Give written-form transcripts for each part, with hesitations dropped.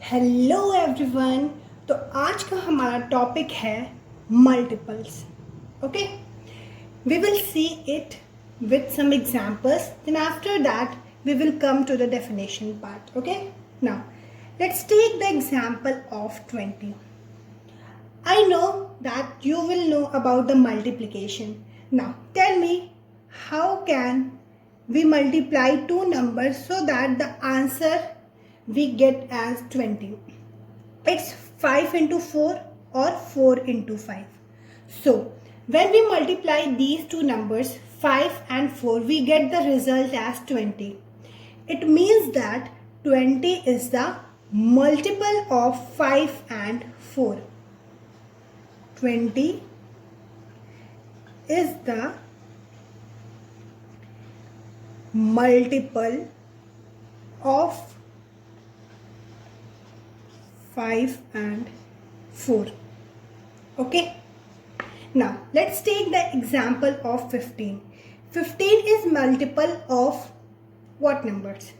Hello everyone. तो आज का हमारा टॉपिक है multiples. Okay, we will see it with some examples, then after that we will come to the definition part. Okay, now let's take the example of 20. I know that you will know about the multiplication. Now tell me, how can we multiply two numbers so that the answer we get as 20? It's 5 into 4 or 4 into 5. So when we multiply these two numbers 5 and 4, we get the result as 20. It means that 20 is the multiple of 5 and 4. 20 is the multiple of 5 and 4. Okay, now let's take the example of 15. 15 is multiple of what numbers?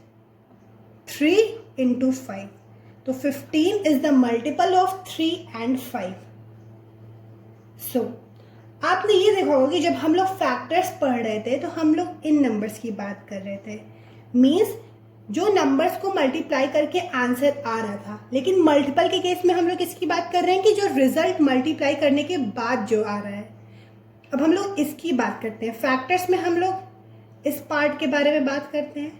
3 into 5. So 15 is the multiple of 3 and 5. So आपने ये देखा होगा कि जब हम लोग factors पढ़ रहे थे तो हम लोग इन नंबर्स की बात कर रहे थे, मीन्स जो नंबर्स को मल्टीप्लाई करके आंसर आ रहा था। लेकिन मल्टीपल के केस में हम लोग इसकी बात कर रहे हैं कि जो रिजल्ट मल्टीप्लाई करने के बाद जो आ रहा है। अब हम लोग इसकी बात करते हैं। फैक्टर्स में हम लोग इस पार्ट के बारे में बात करते हैं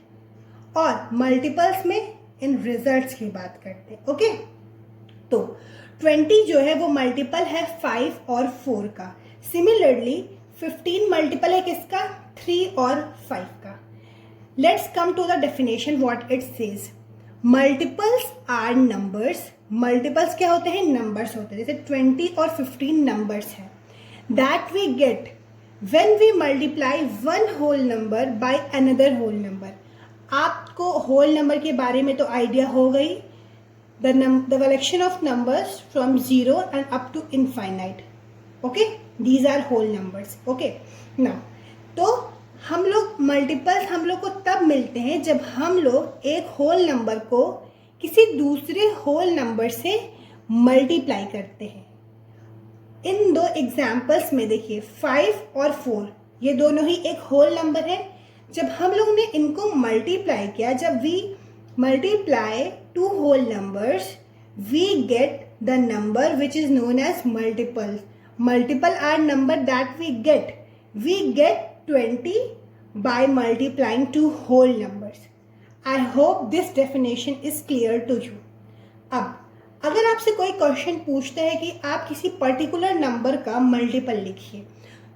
और मल्टीपल्स में इन रिजल्ट्स की बात करते हैं। ओके, तो 20 जो है वो मल्टीपल है 5 और 4 का। सिमिलरली 15 मल्टीपल है किसका? 3 और 5 का। Let's come to the definition what it says. Multiples are numbers. Multiples क्या होते हैं? Numbers होते हैं। जैसे 20 और 15 numbers हैं that we get when we multiply one whole number by another whole number. आपको whole number के बारे में तो आइडिया हो गई। The collection of numbers from 0 and up to infinite. Okay, these are whole numbers. Okay, now तो हम लोग मल्टीपल्स हम लोग को तब मिलते हैं जब हम लोग एक होल नंबर को किसी दूसरे होल नंबर से मल्टीप्लाई करते हैं। इन दो एग्जाम्पल्स में देखिए 5 और 4 ये दोनों ही एक होल नंबर है। जब हम लोग ने इनको मल्टीप्लाई किया, जब we multiply two whole numbers we get the number which is known as multiple. Multiple are number that we get 20 by multiplying two whole numbers. I hope this definition is clear to you. अब अगर आपसे कोई question पूछता है कि आप किसी particular number का मल्टीपल लिखिए,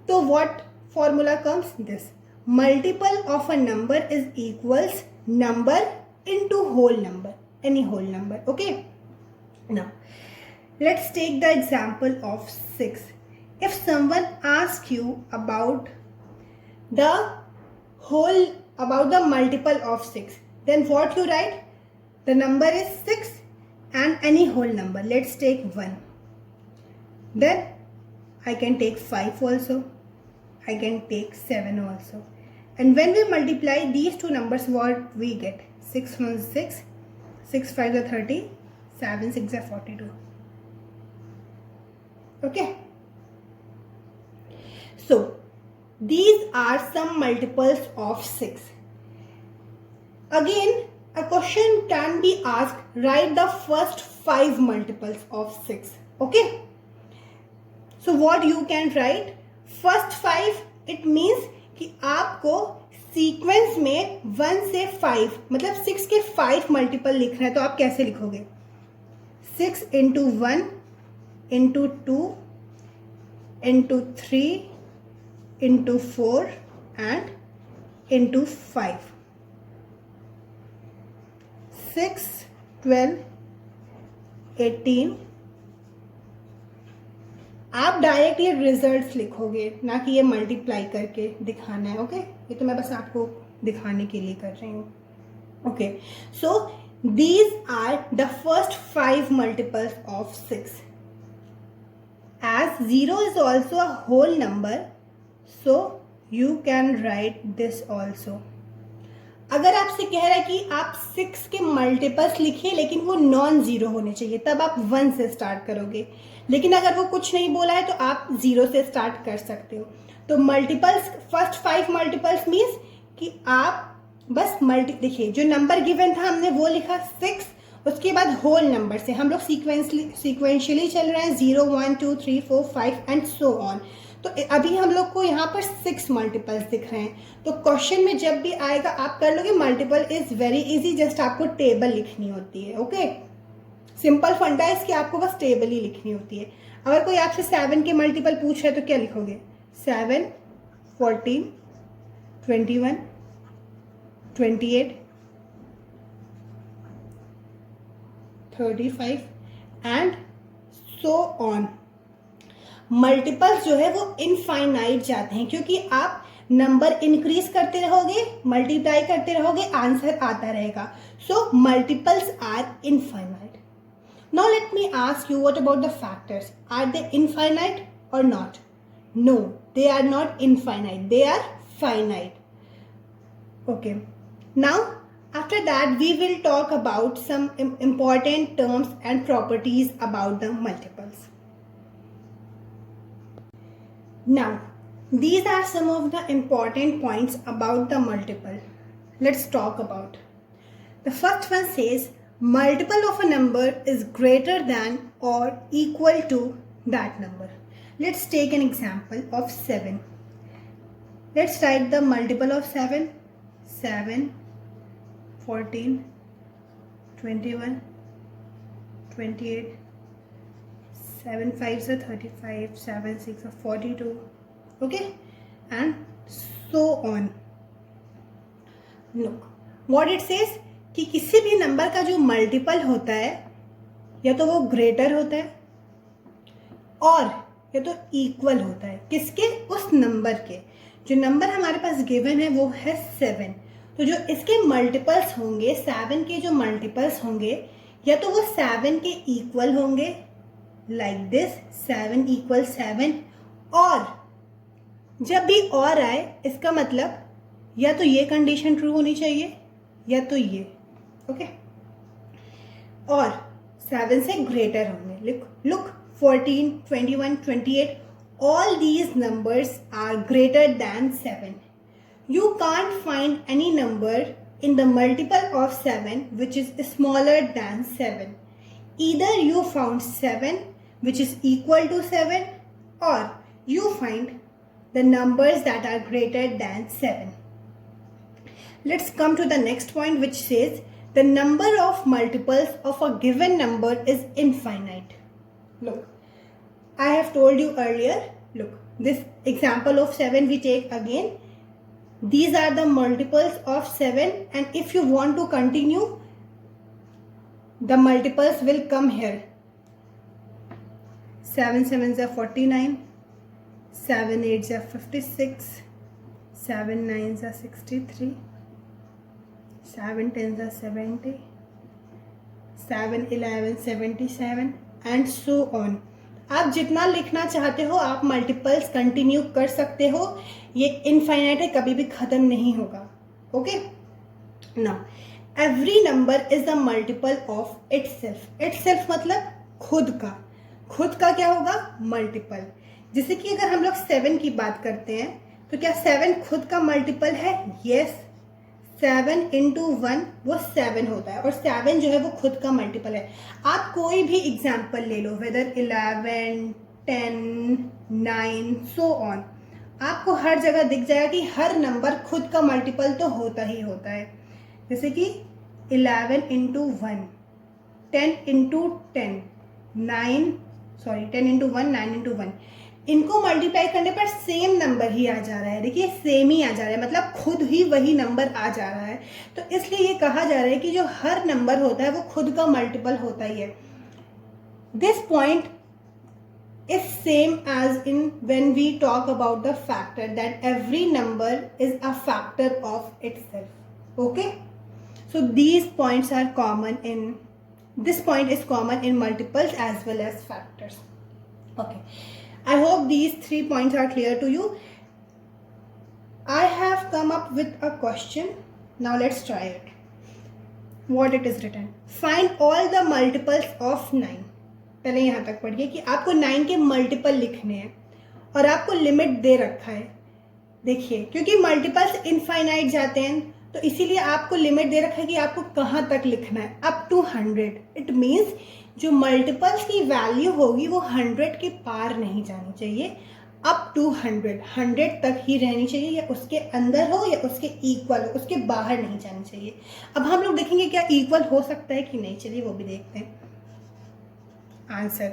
तो what formula comes? This multiple of a number is equals number into whole number, any whole number. Okay, now let's take the example of 6. If someone asks you about the multiple of 6, then what you write? The number is 6 and any whole number. Let's take 1. Then I can take 5 also, I can take 7 also, and when we multiply these two numbers, what we get? 6 1 6, 6 5 are 30, 7 6 are 42. Okay, so these are some multiples of 6. Again, a question can be asked, write the first 5 multiples of 6. Okay, so what you can write? First 5, it means कि आपको sequence में 1 से 5 मतलब 6 के 5 multiple लिखना है। तो आप कैसे लिखोगे? 6 into 1 into 2 into 3 into 4 and into 5. 6 12 18. आप डायरेक्ट ये रिजल्ट्स लिखोगे, ना कि ये मल्टीप्लाई करके दिखाना है। ओके, ये तो मैं बस आपको दिखाने के लिए कर रही हूँ। Okay, so these are the first 5 multiples of 6. As 0 is also a whole number, so you can write this also. अगर आपसे कह रहा है कि आप 6 के मल्टीपल्स लिखिए लेकिन वो नॉन जीरो होने चाहिए, तब आप 1 से स्टार्ट करोगे। लेकिन अगर वो कुछ नहीं बोला है तो आप 0 से स्टार्ट कर सकते हो। तो मल्टीपल्स, फर्स्ट 5 मल्टीपल्स मीन्स कि आप बस देखिए जो नंबर गिवन था हमने वो लिखा 6, उसके बाद होल नंबर से हम लोग सीक्वेंशियली चल रहे हैं 0 1 2 3 4 5 एंड सो ऑन। तो अभी हम लोग को यहाँ पर 6 मल्टीपल्स दिख रहे हैं। तो क्वेश्चन में जब भी आएगा आप कर लोगे, multiple is very easy, just आपको टेबल लिखनी होती है। ओके, सिंपल फंडा है इसकी, आपको बस टेबल ही लिखनी होती है। अगर कोई आपसे 7 के मल्टीपल पूछ रहा है तो क्या लिखोगे? 7 14 21 28 35 एंड सो ऑन। मल्टीपल्स जो है वो इनफाइनाइट जाते हैं, क्योंकि आप नंबर इंक्रीज करते रहोगे, मल्टीप्लाई करते रहोगे, आंसर आता रहेगा। So multiples are infinite. Now let me ask you, what about the factors? Are they infinite और not? No, they are not infinite, they are finite. Okay, now after that we will talk about some important terms and properties about the multiples. Now these are some of the important points about the multiple. Let's talk about. The first one says multiple of a number is greater than or equal to that number. Let's take an example of 7. Let's write the multiple of 7. 7, 14, 21, 28, 7 5s are 35, 7 6 are 42. Okay, and so on. Look, what it says कि किसी भी number का जो multiple होता है या तो वो ग्रेटर होता है और या तो इक्वल होता है किसके? उस नंबर के। जो नंबर हमारे पास गिवन है वो है 7, तो जो इसके मल्टीपल्स होंगे, 7 के जो मल्टीपल्स होंगे या तो वो 7 के इक्वल होंगे, लाइक दिस 7 = 7, और जब भी और आए इसका मतलब या तो ये कंडीशन ट्रू होनी चाहिए या तो ये। ओके, और 7 से ग्रेटर होंगे। Look 14, 21, 28, all these numbers are greater than 7. You can't find any number in the multiple of 7 which is smaller than 7. Either you found 7 which is equal to 7 or you find the numbers that are greater than 7. Let's come to the next point, which says the number of multiples of a given number is infinite. Look, I have told you earlier, look, this example of 7 we take again. These are the multiples of 7, and if you want to continue, the multiples will come here. 7 7s are 49, 7 8s are 56, 7 9s are 63, 7 10s are 70, 7 11 77 and so on. आप जितना लिखना चाहते हो आप multiples continue कर सकते हो, ये इनफाइनाइट है, कभी भी खत्म नहीं होगा। Okay, now every number is a multiple of itself. Itself मतलब खुद का। खुद का क्या होगा? मल्टीपल। जैसे कि अगर हम लोग 7 की बात करते हैं तो क्या 7 खुद का मल्टीपल है? यस, 7 × 1 वो 7 होता है, और 7 जो है वो खुद का मल्टीपल है। आप कोई भी एग्जाम्पल ले लो, वेदर 11, 10, 9 सो ऑन, आपको हर जगह दिख जाएगा कि हर नंबर खुद का मल्टीपल तो होता ही होता है। जैसे कि 11 × 1, 10 × 10, 10 × 1, 9 × 1, इनको मल्टीप्लाई करने पर सेम नंबर ही आ जा रहा है। देखिए सेम ही आ जा रहा है, मतलब खुद ही वही नंबर आ जा रहा है। तो इसलिए ये कहा जा रहा है कि जो हर नंबर होता है वो खुद का मल्टीपल होता ही है। This point is same as in when we talk about the factor, that every number is a factor of itself. Okay, so these points are common in, this point is common in multiples as well as factors. Okay, I hope these 3 points are clear to you. I have come up with a question Now let's try it. What it is written. Find all the multiples of 9. पहले यहाँ तक पढ़िए कि आपको 9 के multiple लिखने हैं और आपको लिमिट दे रखा है. देखिए क्योंकि मल्टीपल्स इनफाइनाइट जाते हैं तो इसीलिए आपको लिमिट दे रखा है कि आपको कहाँ तक लिखना है, अप टू 100. इट मीन्स जो मल्टीपल्स की वैल्यू होगी वो 100 के पार नहीं जानी चाहिए, अप टू 100 तक ही रहनी चाहिए, या उसके अंदर हो या उसके इक्वल हो, उसके बाहर नहीं जानी चाहिए. अब हम लोग देखेंगे क्या इक्वल हो सकता है कि नहीं, चलिए वो भी देखते हैं. Answer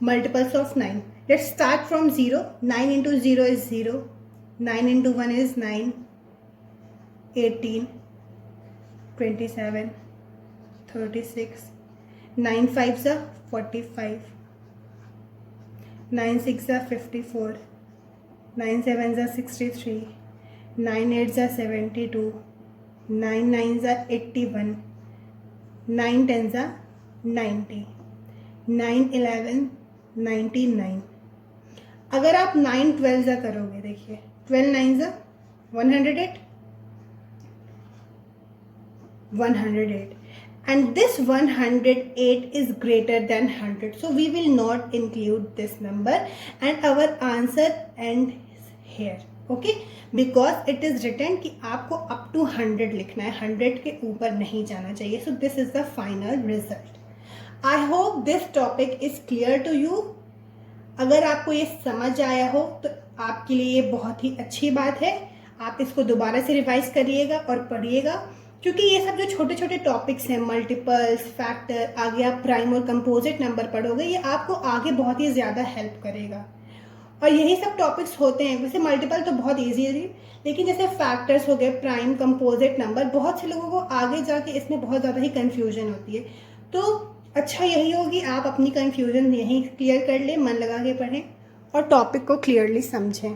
multiples of 9. Let's start from 0. 9 into 0 is 0. 9 into 1 is 9. 18, 27, 36. 9 5s are 45. 9 6s are 54. 9 7s are 63. 9 8s are 72. 9 9s are 81. 9 10s are 90. 9 11 99. अगर आप 9 12s करोगे, देखिए 12 9s are 108. 108, and this 108 is greater than 100, so we will not include this number and our answer ends here. Okay, because it is written कि आपको up to 100 लिखना है, 100 के ऊपर नहीं जाना चाहिए. So this is the final result. I hope this topic is clear to you. अगर आपको ये समझ आया हो तो आपके लिए ये बहुत ही अच्छी बात है. आप इसको दोबारा से रिवाइज करिएगा और पढ़िएगा, क्योंकि ये सब जो छोटे छोटे टॉपिक्स हैं, मल्टीपल्स, फैक्टर, आगे आप प्राइम और कंपोजिट नंबर पढ़ोगे, ये आपको आगे बहुत ही ज़्यादा हेल्प करेगा. और यही सब टॉपिक्स होते हैं. वैसे मल्टीपल तो बहुत ईजी है, लेकिन जैसे फैक्टर्स हो गए, प्राइम, कंपोजिट नंबर, बहुत से लोगों को आगे जाके इसमें बहुत ज़्यादा ही कन्फ्यूजन होती है. तो अच्छा यही होगी आप अपनी कन्फ्यूजन यहीं क्लियर कर लें, मन लगा के पढ़ें और टॉपिक को क्लियरली समझें.